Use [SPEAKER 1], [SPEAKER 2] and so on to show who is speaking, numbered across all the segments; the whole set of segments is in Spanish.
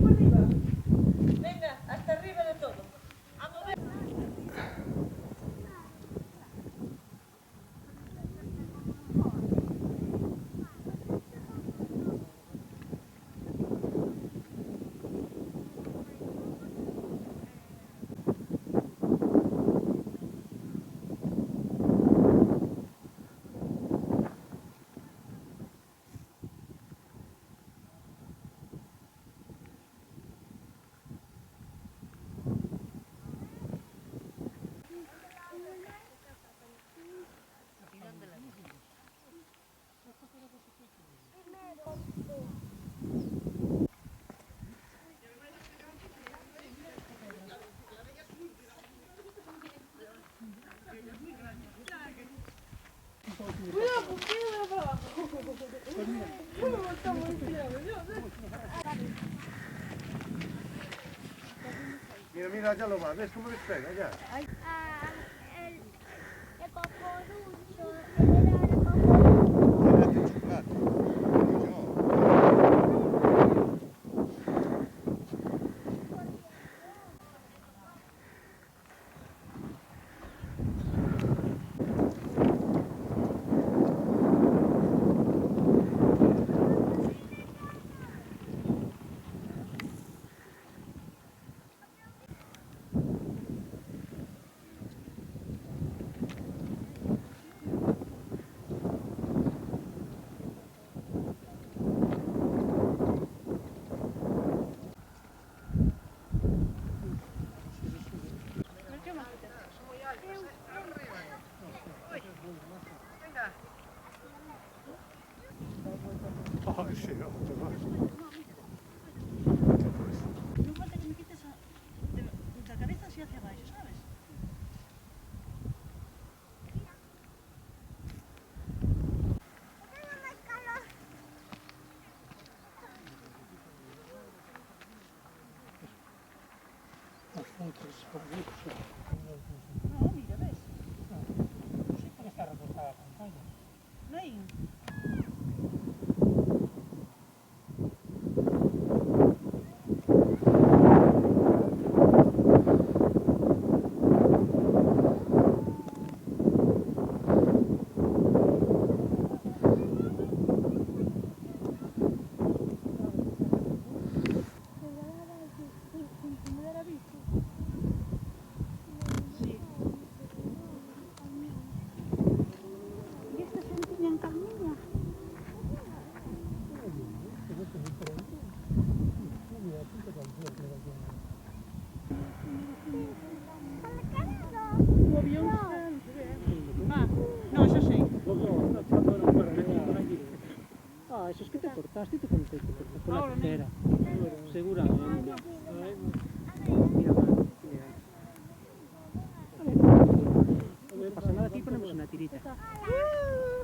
[SPEAKER 1] Venga, hasta arriba de todo. A mover. Cuidado, porque no va para abajo. Está muy tirado.
[SPEAKER 2] Mira, mira, ya lo va, ¿ves cómo despega ya?
[SPEAKER 3] El cocorucho,
[SPEAKER 2] Mira, te chocolate. Ay, sí, no
[SPEAKER 1] falta que me quites la cabeza así hacia abajo, ¿sabes? No, mira, ¿ves?
[SPEAKER 4] Sí, porque está repostada la pantalla.
[SPEAKER 1] No hay. Sí. ¿Y esta sentilla en Carmilla? Tu avión Ah, no, eso sí.
[SPEAKER 4] Ah, eso es que te cortaste y te cortaste con la
[SPEAKER 1] Ahora,
[SPEAKER 4] tijera. Seguramente. No pasa nada, aquí ponemos una tirita.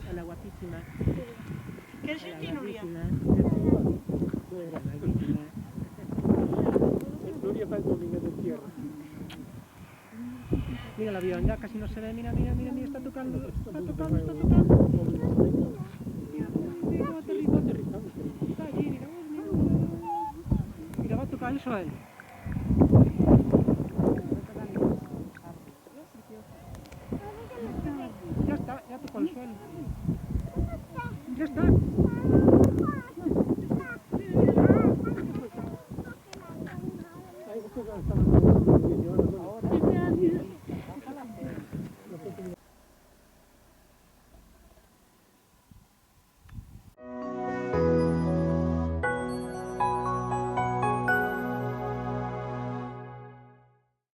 [SPEAKER 4] A la guapísima.
[SPEAKER 1] ¿Quieres sentir, Nuria?
[SPEAKER 4] Nuria fa el domingo de tierra. Mira el avión, ya casi no se ve, mira, mira, mira, mira, está tocando, está tocando, está tocando. Mira, mira, va aterrizando. Está allí, mira, mira, va a tocar el suelo. Ya está, ya tocó el suelo. Ya está.